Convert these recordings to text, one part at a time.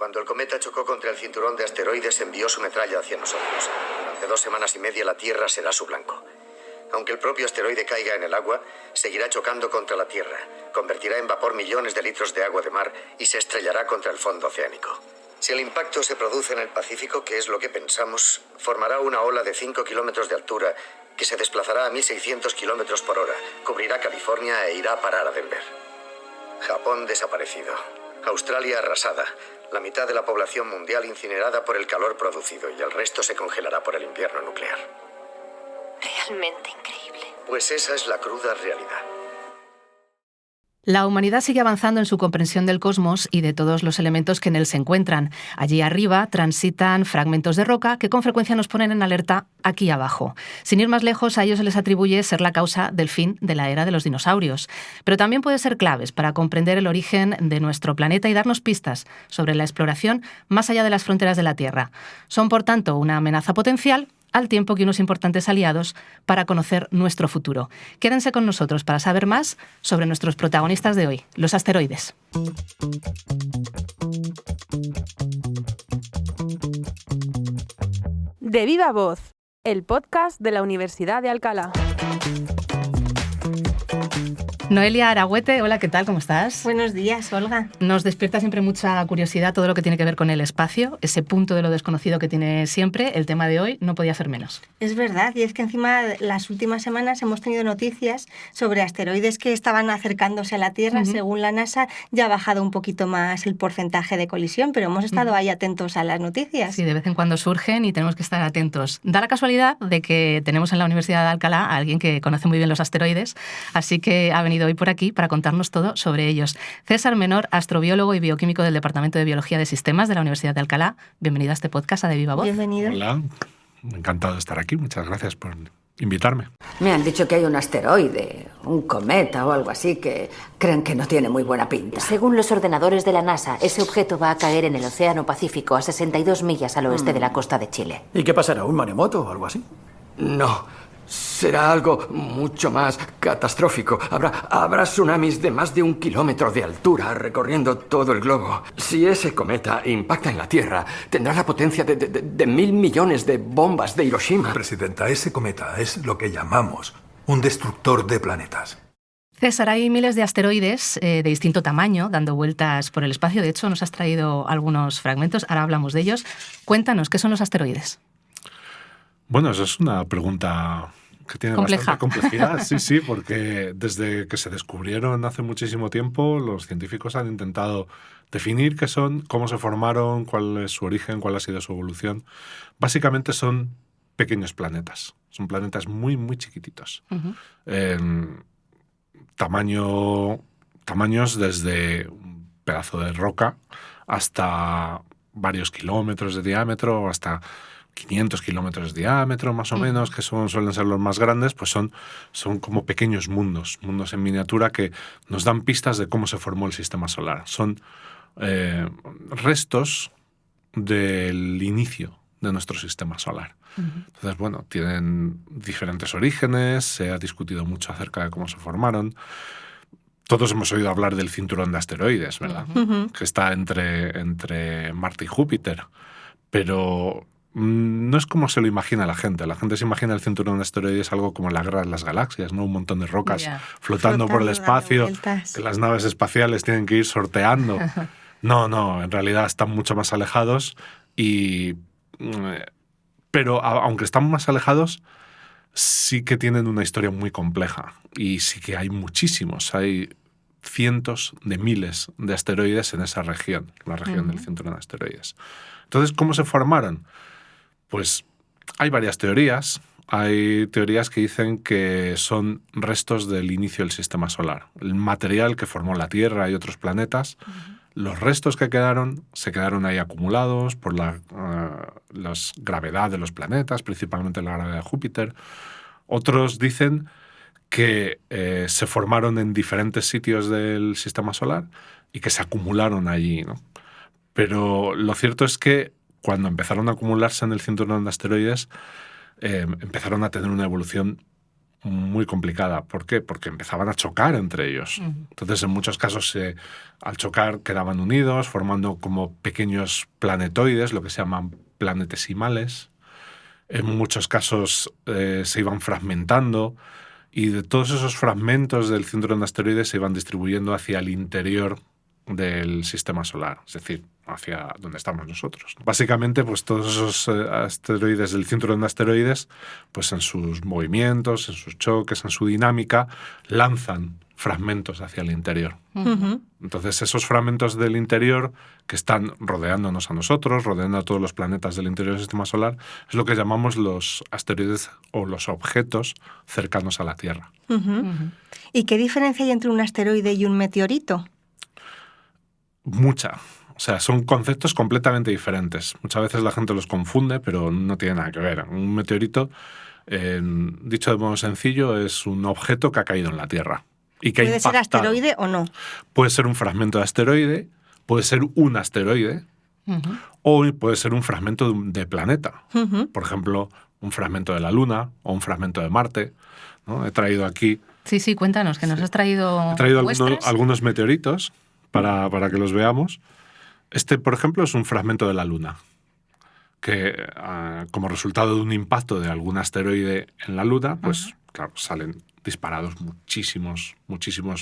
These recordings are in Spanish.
Cuando el cometa chocó contra el cinturón de asteroides, envió su metralla hacia nosotros. Durante 2 semanas y media la Tierra será su blanco. Aunque el propio asteroide caiga en el agua, seguirá chocando contra la Tierra, convertirá en vapor millones de litros de agua de mar y se estrellará contra el fondo oceánico. Si el impacto se produce en el Pacífico, que es lo que pensamos, formará una ola de 5 kilómetros de altura que se desplazará a 1.600 kilómetros por hora, cubrirá California e irá a parar a Denver. Japón desaparecido. Australia arrasada. La mitad de la población mundial incinerada por el calor producido y el resto se congelará por el invierno nuclear. Realmente increíble. Pues esa es la cruda realidad. La humanidad sigue avanzando en su comprensión del cosmos y de todos los elementos que en él se encuentran. Allí arriba transitan fragmentos de roca que con frecuencia nos ponen en alerta aquí abajo. Sin ir más lejos, a ellos se les atribuye ser la causa del fin de la era de los dinosaurios. Pero también puede ser claves para comprender el origen de nuestro planeta y darnos pistas sobre la exploración más allá de las fronteras de la Tierra. Son, por tanto, una amenaza potencial, al tiempo que unos importantes aliados para conocer nuestro futuro. Quédense con nosotros para saber más sobre nuestros protagonistas de hoy, los asteroides. De Viva Voz, el podcast de la Universidad de Alcalá. Noelia Aragüete, hola, ¿qué tal? ¿Cómo estás? Buenos días, Olga. Nos despierta siempre mucha curiosidad todo lo que tiene que ver con el espacio, ese punto de lo desconocido que tiene siempre. El tema de hoy no podía ser menos. Es verdad, y es que encima las últimas semanas hemos tenido noticias sobre asteroides que estaban acercándose a la Tierra. Según la NASA, ya ha bajado un poquito más el porcentaje de colisión, pero hemos estado ahí atentos a las noticias. Sí, de vez en cuando surgen y tenemos que estar atentos. Da la casualidad de que tenemos en la Universidad de Alcalá a alguien que conoce muy bien los asteroides, así que ha venido hoy por aquí para contarnos todo sobre ellos. César Menor, astrobiólogo y bioquímico del Departamento de Biología de Sistemas de la Universidad de Alcalá. Bienvenido a este podcast, a De Viva Voz. Bienvenido. Hola, encantado de estar aquí. Muchas gracias por invitarme. Me han dicho que hay un asteroide, un cometa o algo así que creen que no tiene muy buena pinta. Según los ordenadores de la NASA, ese objeto va a caer en el Océano Pacífico a 62 millas al oeste de la costa de Chile. ¿Y qué pasará? ¿Un maremoto o algo así? No, será algo mucho más catastrófico. Habrá tsunamis de más de 1 kilómetro de altura recorriendo todo el globo. Si ese cometa impacta en la Tierra, tendrá la potencia de 1.000 millones de bombas de Hiroshima. Presidenta, ese cometa es lo que llamamos un destructor de planetas. César, hay miles de asteroides de distinto tamaño dando vueltas por el espacio. De hecho, nos has traído algunos fragmentos. Ahora hablamos de ellos. Cuéntanos, ¿qué son los asteroides? Bueno, eso es una pregunta que tiene bastante complejidad. Sí, porque desde que se descubrieron hace muchísimo tiempo, los científicos han intentado definir qué son, cómo se formaron, cuál es su origen, cuál ha sido su evolución. Básicamente son pequeños planetas. Son planetas muy, muy chiquititos. Tamaños desde un pedazo de roca hasta varios kilómetros de diámetro, hasta 500 kilómetros de diámetro, más o menos, que suelen ser los más grandes, pues son como pequeños mundos en miniatura que nos dan pistas de cómo se formó el sistema solar. Son restos del inicio de nuestro sistema solar. Entonces, bueno, tienen diferentes orígenes, se ha discutido mucho acerca de cómo se formaron. Todos hemos oído hablar del cinturón de asteroides, ¿verdad? Que está entre Marte y Júpiter, pero no es como se lo imagina la gente. La gente se imagina el cinturón de asteroides algo como la guerra de las galaxias, ¿no? Un montón de rocas flotando por el espacio, que las naves espaciales tienen que ir sorteando. No, en realidad están mucho más alejados pero aunque están más alejados, sí que tienen una historia muy compleja y sí que hay muchísimos. Hay cientos de miles de asteroides en esa región, la región del cinturón de asteroides. Entonces, ¿cómo se formaron? Pues hay varias teorías. Hay teorías que dicen que son restos del inicio del sistema solar. El material que formó la Tierra y otros planetas, los restos que se quedaron ahí acumulados por la gravedad de los planetas, principalmente la gravedad de Júpiter. Otros dicen que se formaron en diferentes sitios del sistema solar y que se acumularon allí, ¿no? Pero lo cierto es que cuando empezaron a acumularse en el cinturón de asteroides, empezaron a tener una evolución muy complicada. ¿Por qué? Porque empezaban a chocar entre ellos. Entonces, en muchos casos, al chocar, quedaban unidos, formando como pequeños planetoides, lo que se llaman planetesimales. En muchos casos se iban fragmentando, y de todos esos fragmentos del cinturón de asteroides se iban distribuyendo hacia el interior del sistema solar, es decir, hacia donde estamos nosotros. Básicamente, pues todos esos asteroides del cinturón de asteroides, pues en sus movimientos, en sus choques, en su dinámica, lanzan fragmentos hacia el interior. Entonces, esos fragmentos del interior que están rodeándonos a nosotros, rodeando a todos los planetas del interior del sistema solar, es lo que llamamos los asteroides o los objetos cercanos a la Tierra. ¿Y qué diferencia hay entre un asteroide y un meteorito? Mucha. O sea, son conceptos completamente diferentes. Muchas veces la gente los confunde, pero no tiene nada que ver. Un meteorito, dicho de modo sencillo, es un objeto que ha caído en la Tierra. Y que ¿Puede ser asteroide o no? Puede ser un fragmento de asteroide, puede ser un asteroide, o puede ser un fragmento de planeta. Por ejemplo, un fragmento de la Luna o un fragmento de Marte, ¿no? He traído aquí... Sí, cuéntanos, que nos has traído... He traído algunos meteoritos para que los veamos. Este, por ejemplo, es un fragmento de la Luna, que como resultado de un impacto de algún asteroide en la Luna, pues claro, salen disparados muchísimos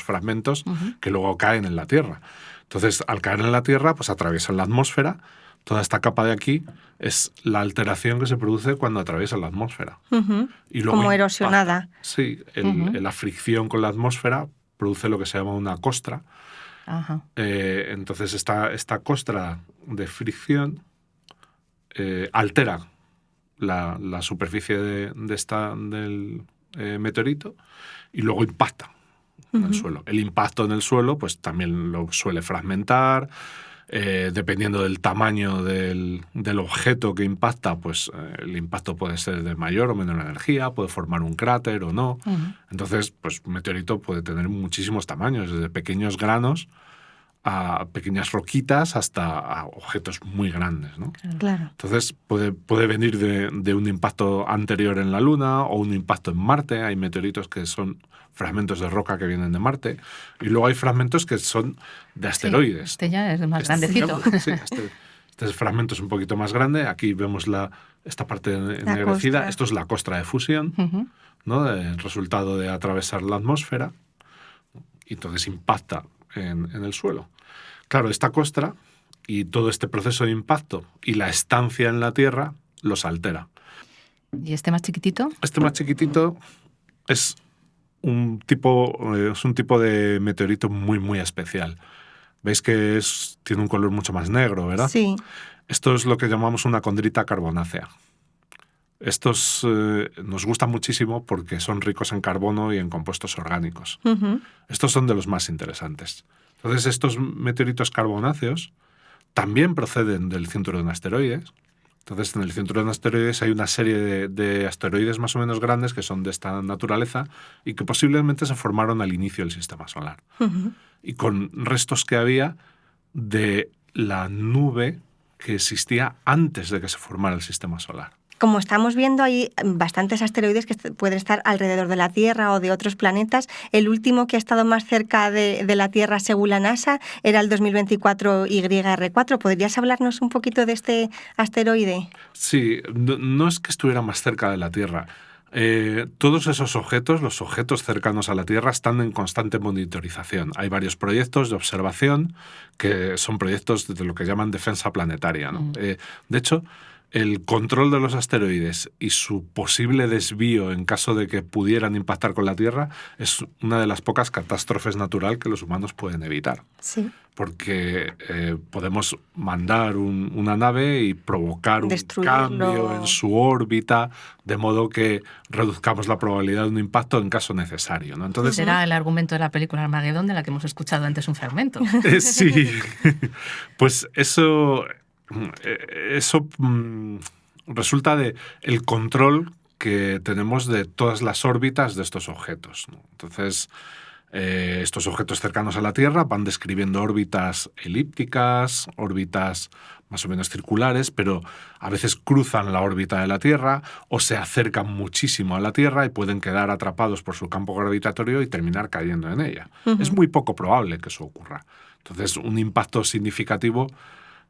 fragmentos que luego caen en la Tierra. Entonces, al caer en la Tierra, pues atraviesan la atmósfera. Toda esta capa de aquí es la alteración que se produce cuando atraviesa la atmósfera. Y luego como erosionada. Sí, la fricción con la atmósfera produce lo que se llama una costra. Entonces esta costra de fricción altera la superficie del meteorito y luego impacta en el suelo. El impacto en el suelo pues también lo suele fragmentar. Dependiendo del tamaño del objeto que impacta, pues el impacto puede ser de mayor o menor energía, puede formar un cráter o no. Entonces, pues un meteorito puede tener muchísimos tamaños, desde pequeños granos a pequeñas roquitas hasta a objetos muy grandes, ¿no? Claro. Entonces, puede venir de un impacto anterior en la Luna o un impacto en Marte. Hay meteoritos que son fragmentos de roca que vienen de Marte. Y luego hay fragmentos que son de asteroides. Sí, este ya es más grandecito. Sí, este fragmento es un poquito más grande. Aquí vemos esta parte ennegrecida. Esto es la costra de fusión, ¿no? El resultado de atravesar la atmósfera. Y entonces impacta en el suelo. Claro, esta costra y todo este proceso de impacto y la estancia en la Tierra los altera. ¿Y este más chiquitito? Este más chiquitito es un tipo de meteorito muy especial. Veis que tiene un color mucho más negro, ¿verdad? Sí. Esto es lo que llamamos una condrita carbonácea. Estos nos gustan muchísimo porque son ricos en carbono y en compuestos orgánicos. Estos son de los más interesantes. Entonces, estos meteoritos carbonáceos también proceden del cinturón de asteroides. Entonces, en el cinturón de asteroides hay una serie de asteroides más o menos grandes que son de esta naturaleza y que posiblemente se formaron al inicio del sistema solar. Y con restos que había de la nube que existía antes de que se formara el sistema solar. Como estamos viendo, hay bastantes asteroides que pueden estar alrededor de la Tierra o de otros planetas. El último que ha estado más cerca de la Tierra, según la NASA, era el 2024 YR4. ¿Podrías hablarnos un poquito de este asteroide? Sí, no es que estuviera más cerca de la Tierra. Todos esos objetos, los objetos cercanos a la Tierra, están en constante monitorización. Hay varios proyectos de observación que son proyectos de lo que llaman defensa planetaria, ¿no? De hecho, el control de los asteroides y su posible desvío en caso de que pudieran impactar con la Tierra es una de las pocas catástrofes naturales que los humanos pueden evitar. Sí. Porque podemos mandar una nave y provocar un cambio en su órbita, de modo que reduzcamos la probabilidad de un impacto en caso necesario, ¿no? Entonces, será el argumento de la película Armagedón, de la que hemos escuchado antes un fragmento. Sí, pues eso resulta de el control que tenemos de todas las órbitas de estos objetos, ¿no? Entonces, Estos objetos cercanos a la Tierra van describiendo órbitas elípticas, órbitas más o menos circulares, pero a veces cruzan la órbita de la Tierra o se acercan muchísimo a la Tierra y pueden quedar atrapados por su campo gravitatorio y terminar cayendo en ella. Es muy poco probable que eso ocurra. Entonces, un impacto significativo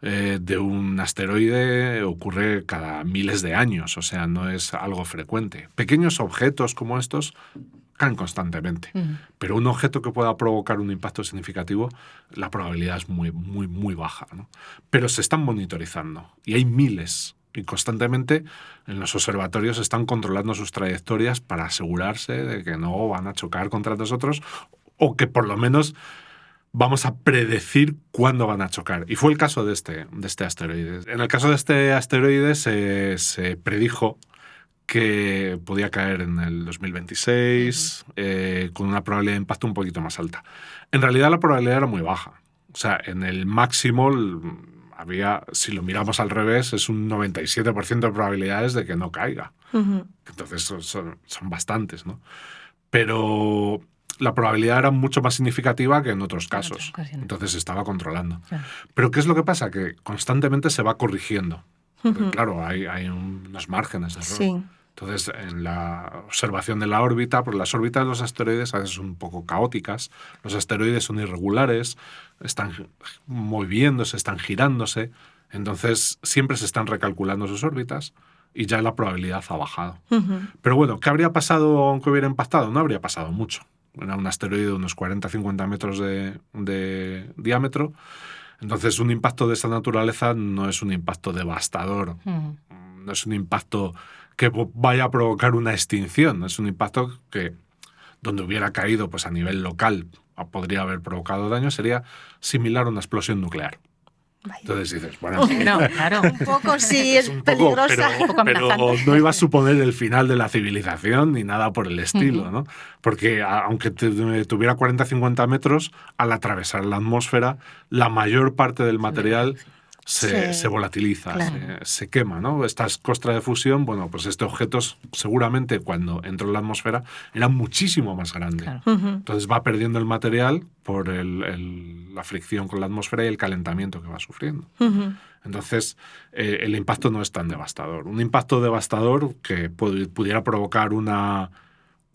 de un asteroide ocurre cada miles de años, o sea, no es algo frecuente. Pequeños objetos como estos caen constantemente, pero un objeto que pueda provocar un impacto significativo, la probabilidad es muy, muy, muy baja, ¿no? Pero se están monitorizando y hay miles, y constantemente en los observatorios están controlando sus trayectorias para asegurarse de que no van a chocar contra nosotros o que por lo menos vamos a predecir cuándo van a chocar. Y fue el caso de este asteroide. En el caso de este asteroide se predijo que podía caer en el 2026 con una probabilidad de impacto un poquito más alta. En realidad la probabilidad era muy baja. O sea, en el máximo había, si lo miramos al revés, es un 97% de probabilidades de que no caiga. Entonces son bastantes, ¿no? Pero la probabilidad era mucho más significativa que en otros casos. Entonces se estaba controlando. Claro. Pero ¿qué es lo que pasa? Que constantemente se va corrigiendo. Porque, claro, hay unos márgenes de error. Sí. Entonces, en la observación de la órbita, porque las órbitas de los asteroides a veces son un poco caóticas, los asteroides son irregulares, están moviéndose, están girándose, entonces siempre se están recalculando sus órbitas y ya la probabilidad ha bajado. Pero bueno, ¿qué habría pasado aunque hubiera impactado? No habría pasado mucho. Era un asteroide de unos 40-50 metros de diámetro. Entonces, un impacto de esta naturaleza no es un impacto devastador, no es un impacto que vaya a provocar una extinción, es un impacto que, donde hubiera caído pues, a nivel local, podría haber provocado daño, sería similar a una explosión nuclear. Vaya. Entonces dices, bueno, no, claro. Un poco sí, es peligrosa. Pero no iba a suponer el final de la civilización ni nada por el estilo, ¿no? Porque aunque tuviera 40-50 metros, al atravesar la atmósfera, la mayor parte del material se volatiliza, claro. se quema, ¿no? Estas costras de fusión, bueno, pues este objeto seguramente cuando entró en la atmósfera era muchísimo más grande. Claro. Entonces va perdiendo el material por la fricción con la atmósfera y el calentamiento que va sufriendo. Entonces el impacto no es tan devastador. Un impacto devastador que pudiera provocar una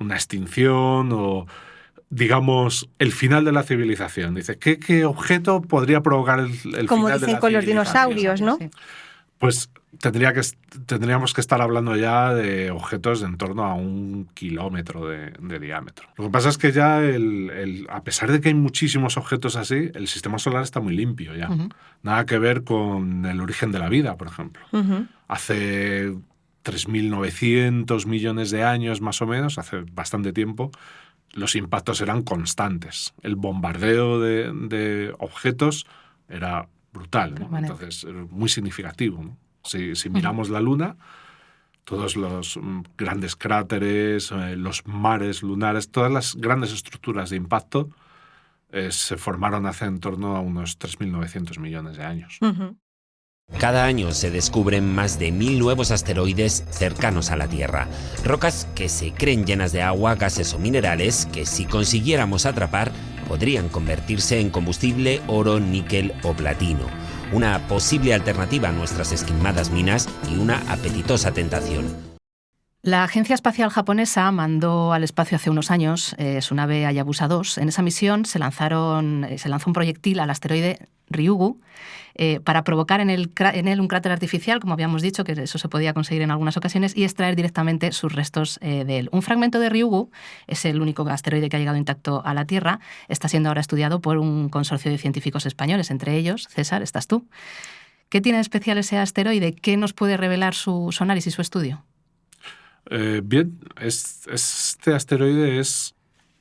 extinción o, digamos, el final de la civilización. Dice, ¿qué objeto podría provocar el final de la civilización? Como dicen con los dinosaurios, ¿no? Pues tendríamos que estar hablando ya de objetos de en torno a 1 kilómetro de diámetro. Lo que pasa es que ya, a pesar de que hay muchísimos objetos así, el sistema solar está muy limpio ya. Nada que ver con el origen de la vida, por ejemplo. Hace 3.900 millones de años, más o menos, hace bastante tiempo, los impactos eran constantes. El bombardeo de objetos era brutal, ¿no? Entonces, muy significativo, ¿no? Si miramos la Luna, todos los grandes cráteres, los mares lunares, todas las grandes estructuras de impacto se formaron hace en torno a unos 3.900 millones de años. Cada año se descubren más de 1.000 nuevos asteroides cercanos a la Tierra. Rocas que se creen llenas de agua, gases o minerales que, si consiguiéramos atrapar, podrían convertirse en combustible, oro, níquel o platino. Una posible alternativa a nuestras esquilmadas minas y una apetitosa tentación. La Agencia Espacial Japonesa mandó al espacio hace unos años su nave Hayabusa 2. En esa misión se lanzó un proyectil al asteroide Ryugu para provocar en él un cráter artificial, como habíamos dicho, que eso se podía conseguir en algunas ocasiones, y extraer directamente sus restos de él. Un fragmento de Ryugu es el único asteroide que ha llegado intacto a la Tierra. Está siendo ahora estudiado por un consorcio de científicos españoles, entre ellos, César, estás tú. ¿Qué tiene de especial ese asteroide? ¿Qué nos puede revelar su análisis, su estudio? Bien, este asteroide es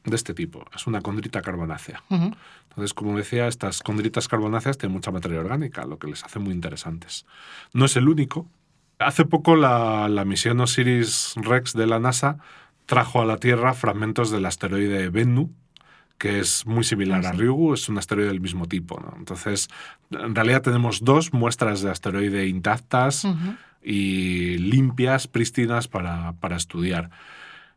de este tipo, es una condrita carbonácea. Entonces, como decía, estas condritas carbonáceas tienen mucha materia orgánica, lo que les hace muy interesantes. No es el único. Hace poco la misión OSIRIS-REx de la NASA trajo a la Tierra fragmentos del asteroide Bennu, que es muy similar a Ryugu, es un asteroide del mismo tipo, ¿no? Entonces, en realidad tenemos 2 muestras de asteroide intactas y limpias, prístinas para estudiar.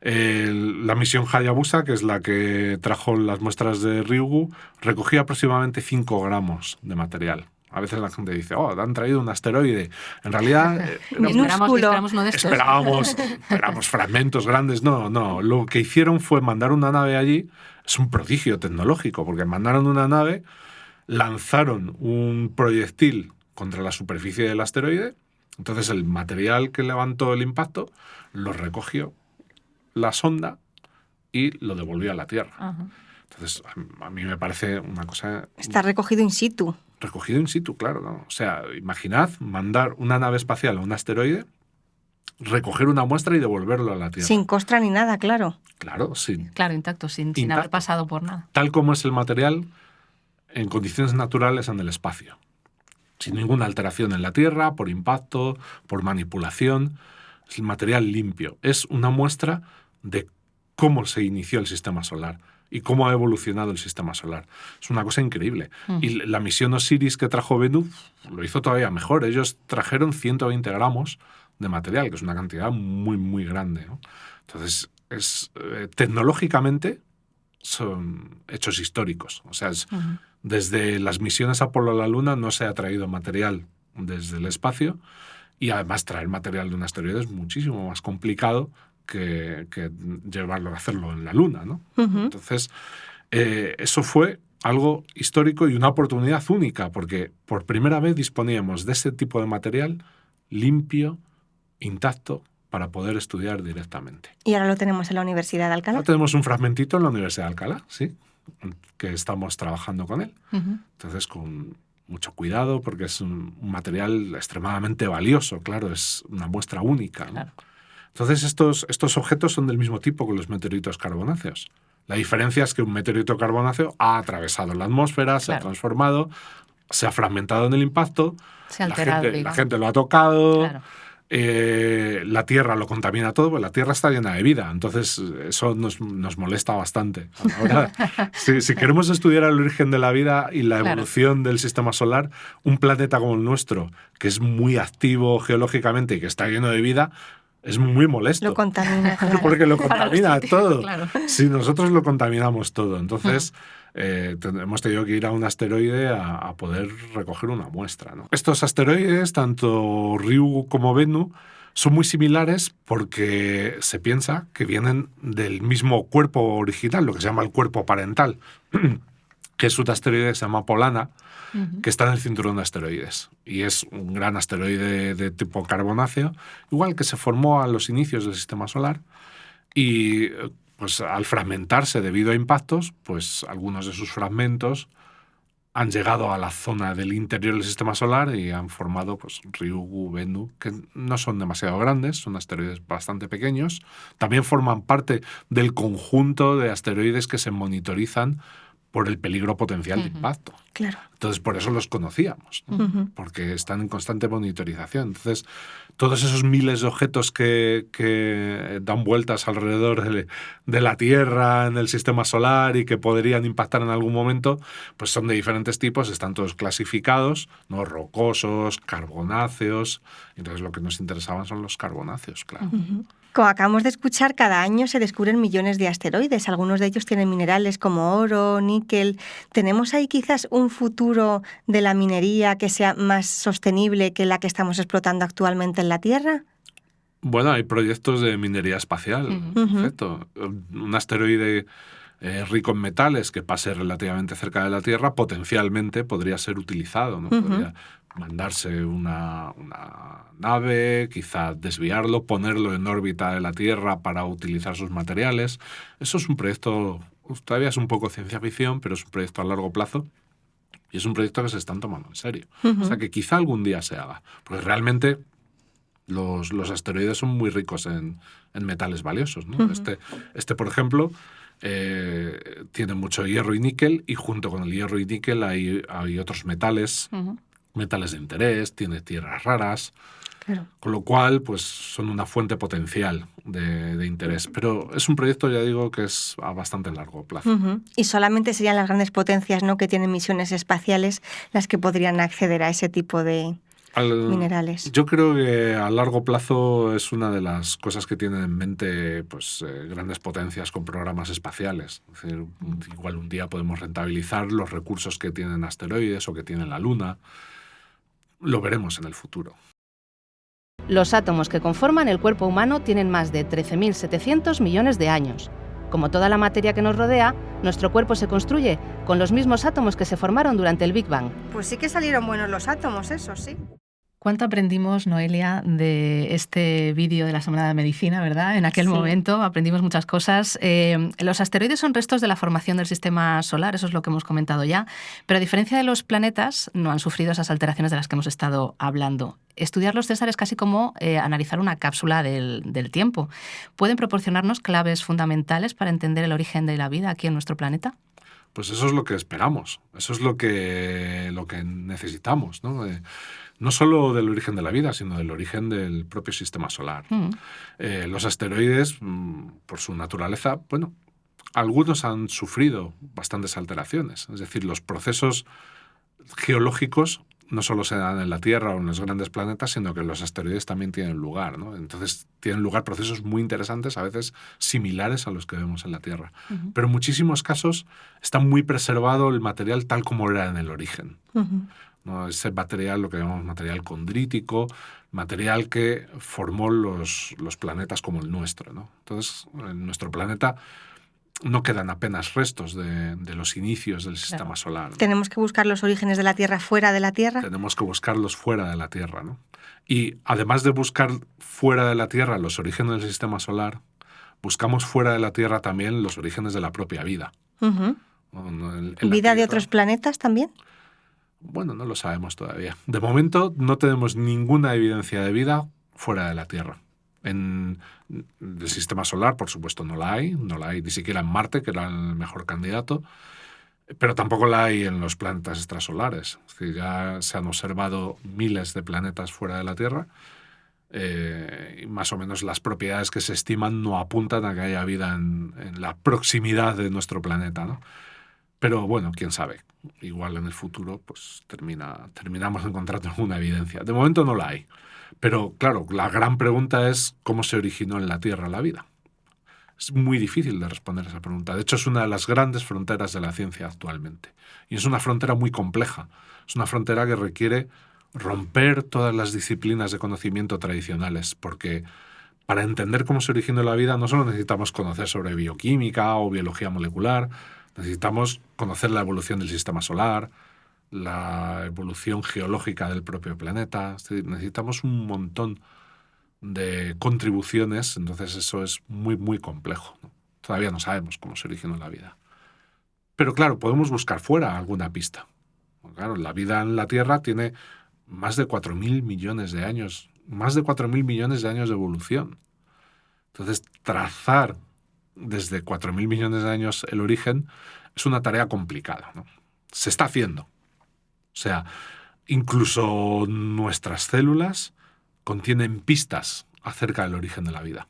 La misión Hayabusa, que es la que trajo las muestras de Ryugu, recogía aproximadamente 5 gramos de material. A veces la gente dice, han traído un asteroide. En realidad esperamos uno de estos. Esperamos fragmentos grandes. No. Lo que hicieron fue mandar una nave allí. Es un prodigio tecnológico, porque mandaron una nave, lanzaron un proyectil contra la superficie del asteroide. Entonces el material que levantó el impacto lo recogió la sonda y lo devolvió a la Tierra. Ajá. Entonces, a mí me parece una cosa... Está recogido in situ. Recogido in situ, claro, ¿no? O sea, imaginad mandar una nave espacial a un asteroide, recoger una muestra y devolverlo a la Tierra. Sin costra ni nada, claro. Claro, sin intacto, sin haber pasado por nada. Tal como es el material en condiciones naturales en el espacio. Sin ninguna alteración en la Tierra, por impacto, por manipulación. Es el material limpio. Es una muestra de cómo se inició el sistema solar y cómo ha evolucionado el sistema solar. Es una cosa increíble. Y la misión Osiris que trajo Bennu lo hizo todavía mejor. Ellos trajeron 120 gramos de material, que es una cantidad muy, muy grande, ¿no? Entonces, tecnológicamente son hechos históricos. O sea, desde las misiones Apolo a la Luna no se ha traído material desde el espacio, y además traer material de un asteroide es muchísimo más complicado que llevarlo a hacerlo en la Luna, ¿no? Entonces, eso fue algo histórico y una oportunidad única, porque por primera vez disponíamos de ese tipo de material limpio, intacto, para poder estudiar directamente. Y ahora lo tenemos en la Universidad de Alcalá. Ahora tenemos un fragmentito en la Universidad de Alcalá, sí, que estamos trabajando con él. Entonces, con mucho cuidado, porque es un material extremadamente valioso, claro, es una muestra única, ¿no? Claro. Entonces, estos objetos son del mismo tipo que los meteoritos carbonáceos. La diferencia es que un meteorito carbonáceo ha atravesado la atmósfera, se ha transformado, se ha fragmentado en el impacto, se ha alterado, la gente lo ha tocado, claro. La Tierra lo contamina todo, pues la Tierra está llena de vida, entonces eso nos molesta bastante. Ahora, si queremos estudiar el origen de la vida y la evolución del sistema solar, un planeta como el nuestro, que es muy activo geológicamente y que está lleno de vida, es muy molesto. Lo contamina. Claro. Porque lo contamina todo. Claro. Si nosotros lo contaminamos todo. Entonces, hemos tenido que ir a un asteroide a poder recoger una muestra, ¿no? Estos asteroides, tanto Ryugu como Bennu, son muy similares porque se piensa que vienen del mismo cuerpo original, lo que se llama el cuerpo parental, que es un asteroide que se llama Polana, que está en el cinturón de asteroides. Y es un gran asteroide de tipo carbonáceo, igual que se formó a los inicios del sistema solar. Y pues al fragmentarse debido a impactos, pues algunos de sus fragmentos han llegado a la zona del interior del sistema solar y han formado pues Ryugu, Bennu, que no son demasiado grandes, son asteroides bastante pequeños. También forman parte del conjunto de asteroides que se monitorizan por el peligro potencial de impacto. Claro. Entonces, por eso los conocíamos, ¿no? Porque están en constante monitorización. Entonces, todos esos miles de objetos que dan vueltas alrededor de la Tierra, en el sistema solar y que podrían impactar en algún momento, pues son de diferentes tipos, están todos clasificados, ¿no? Rocosos, carbonáceos. Entonces, lo que nos interesaban son los carbonáceos, claro. Como acabamos de escuchar, cada año se descubren millones de asteroides. Algunos de ellos tienen minerales como oro, níquel. ¿Tenemos ahí quizás un futuro de la minería que sea más sostenible que la que estamos explotando actualmente en la Tierra? Bueno, hay proyectos de minería espacial, perfecto. Un asteroide rico en metales que pase relativamente cerca de la Tierra potencialmente podría ser utilizado, ¿no? Podría mandarse una nave, quizá desviarlo, ponerlo en órbita de la Tierra para utilizar sus materiales. Eso es un proyecto, todavía es un poco ciencia ficción, pero es un proyecto a largo plazo y es un proyecto que se están tomando en serio. O sea, que quizá algún día se haga, porque realmente los asteroides son muy ricos en metales valiosos, ¿no? Este, por ejemplo, tiene mucho hierro y níquel, y junto con el hierro y níquel hay otros metales, metales de interés, tiene tierras raras, con lo cual pues son una fuente potencial de interés. Pero es un proyecto, ya digo, que es a bastante largo plazo. Y solamente serían las grandes potencias, ¿no?, que tienen misiones espaciales las que podrían acceder a ese tipo de minerales. Yo creo que a largo plazo es una de las cosas que tienen en mente pues, grandes potencias con programas espaciales. Es decir, igual un día podemos rentabilizar los recursos que tienen asteroides o que tiene la Luna. Lo veremos en el futuro. Los átomos que conforman el cuerpo humano tienen más de 13.700 millones de años. Como toda la materia que nos rodea, nuestro cuerpo se construye con los mismos átomos que se formaron durante el Big Bang. Pues sí que salieron buenos los átomos, eso sí. ¿Cuánto aprendimos, Noelia, de este vídeo de la Semana de Medicina, verdad? En aquel momento aprendimos muchas cosas. Los asteroides son restos de la formación del sistema solar, eso es lo que hemos comentado ya, pero a diferencia de los planetas, no han sufrido esas alteraciones de las que hemos estado hablando. Estudiarlos, César, es casi como analizar una cápsula del tiempo. ¿Pueden proporcionarnos claves fundamentales para entender el origen de la vida aquí en nuestro planeta? Pues eso es lo que esperamos, eso es lo que necesitamos, ¿no? No solo del origen de la vida, sino del origen del propio sistema solar. Los asteroides, por su naturaleza, bueno, algunos han sufrido bastantes alteraciones. Es decir, los procesos geológicos no solo se dan en la Tierra o en los grandes planetas, sino que en los asteroides también tienen lugar, ¿no? Entonces tienen lugar procesos muy interesantes, a veces similares a los que vemos en la Tierra. Pero en muchísimos casos está muy preservado el material tal como era en el origen. ¿No? Ese material, lo que llamamos material condrítico, material que formó los planetas como el nuestro, ¿no? Entonces, en nuestro planeta no quedan apenas restos de los inicios del sistema solar, ¿no? ¿Tenemos que buscar los orígenes de la Tierra fuera de la Tierra? Tenemos que buscarlos fuera de la Tierra, ¿no? Y además de buscar fuera de la Tierra los orígenes del sistema solar, buscamos fuera de la Tierra también los orígenes de la propia vida. ¿Vida de otros planetas también? Bueno, no lo sabemos todavía. De momento no tenemos ninguna evidencia de vida fuera de la Tierra. En el sistema solar, por supuesto, no la hay ni siquiera en Marte, que era el mejor candidato, pero tampoco la hay en los planetas extrasolares. Es decir, ya se han observado miles de planetas fuera de la Tierra y más o menos las propiedades que se estiman no apuntan a que haya vida en la proximidad de nuestro planeta, ¿no? Pero bueno, quién sabe. Igual en el futuro pues terminamos encontrando alguna evidencia. De momento no la hay. Pero claro, la gran pregunta es cómo se originó en la Tierra la vida. Es muy difícil de responder esa pregunta. De hecho, es una de las grandes fronteras de la ciencia actualmente. Y es una frontera muy compleja. Es una frontera que requiere romper todas las disciplinas de conocimiento tradicionales, porque para entender cómo se originó la vida no solo necesitamos conocer sobre bioquímica o biología molecular, necesitamos conocer la evolución del sistema solar, la evolución geológica del propio planeta. Necesitamos un montón de contribuciones, entonces eso es muy, muy complejo, ¿no? Todavía no sabemos cómo se originó la vida. Pero claro, podemos buscar fuera alguna pista. Claro, la vida en la Tierra tiene más de 4.000 millones de años, más de 4.000 millones de años de evolución. Entonces, trazar desde 4.000 millones de años el origen es una tarea complicada, ¿no? Se está haciendo. O sea, incluso nuestras células contienen pistas acerca del origen de la vida.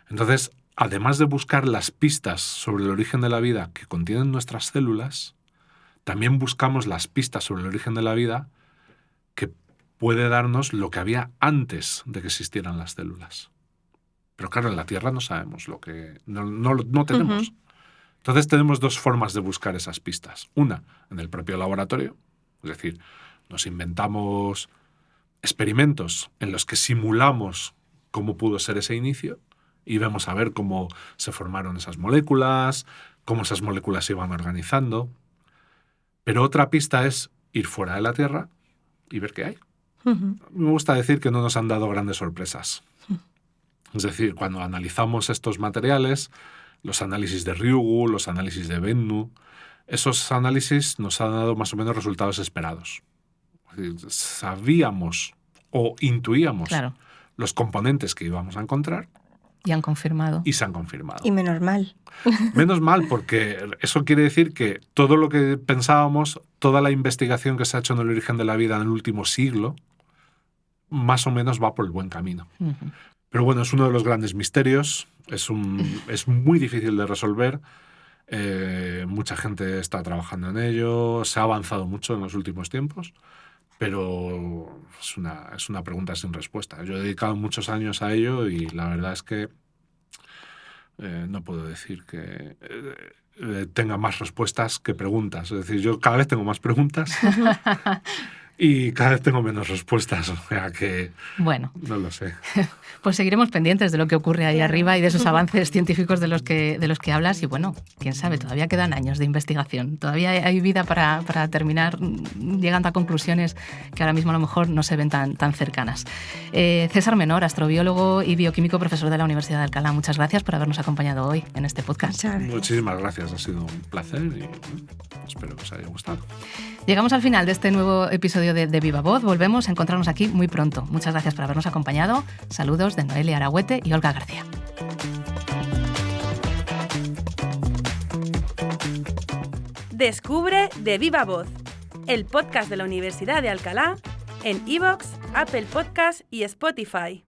Entonces, además de buscar las pistas sobre el origen de la vida que contienen nuestras células, también buscamos las pistas sobre el origen de la vida que puede darnos lo que había antes de que existieran las células. Pero claro, en la Tierra no sabemos lo que... No tenemos. Entonces tenemos dos formas de buscar esas pistas. Una, en el propio laboratorio. Es decir, nos inventamos experimentos en los que simulamos cómo pudo ser ese inicio y vemos a ver cómo se formaron esas moléculas, cómo esas moléculas se iban organizando. Pero otra pista es ir fuera de la Tierra y ver qué hay. Me gusta decir que no nos han dado grandes sorpresas. Es decir, cuando analizamos estos materiales, los análisis de Ryugu, los análisis de Bennu, esos análisis nos han dado más o menos resultados esperados. Es decir, sabíamos o intuíamos los componentes que íbamos a encontrar. Y han confirmado. Y se han confirmado. Y menos mal. Menos mal, porque eso quiere decir que todo lo que pensábamos, toda la investigación que se ha hecho en el origen de la vida en el último siglo, más o menos va por el buen camino. Pero bueno, es uno de los grandes misterios, es muy difícil de resolver, mucha gente está trabajando en ello, se ha avanzado mucho en los últimos tiempos, pero es una pregunta sin respuesta. Yo he dedicado muchos años a ello y la verdad es que no puedo decir que tenga más respuestas que preguntas. Es decir, yo cada vez tengo más preguntas y cada vez tengo menos respuestas. O sea que bueno, no lo sé. Pues seguiremos pendientes de lo que ocurre ahí arriba y de esos avances científicos de los que hablas. Y bueno, quién sabe, todavía quedan años de investigación. Todavía hay vida para terminar llegando a conclusiones que ahora mismo a lo mejor no se ven tan cercanas. César Menor, astrobiólogo y bioquímico, profesor de la Universidad de Alcalá, muchas gracias por habernos acompañado hoy en este podcast. Muchísimas gracias, ha sido un placer y espero que os haya gustado. Llegamos al final de este nuevo episodio de Viva Voz. Volvemos a encontrarnos aquí muy pronto. Muchas gracias por habernos acompañado. Saludos de Noelia Aragüete y Olga García. Descubre de Viva Voz, el podcast de la Universidad de Alcalá en iVoox, Apple Podcasts y Spotify.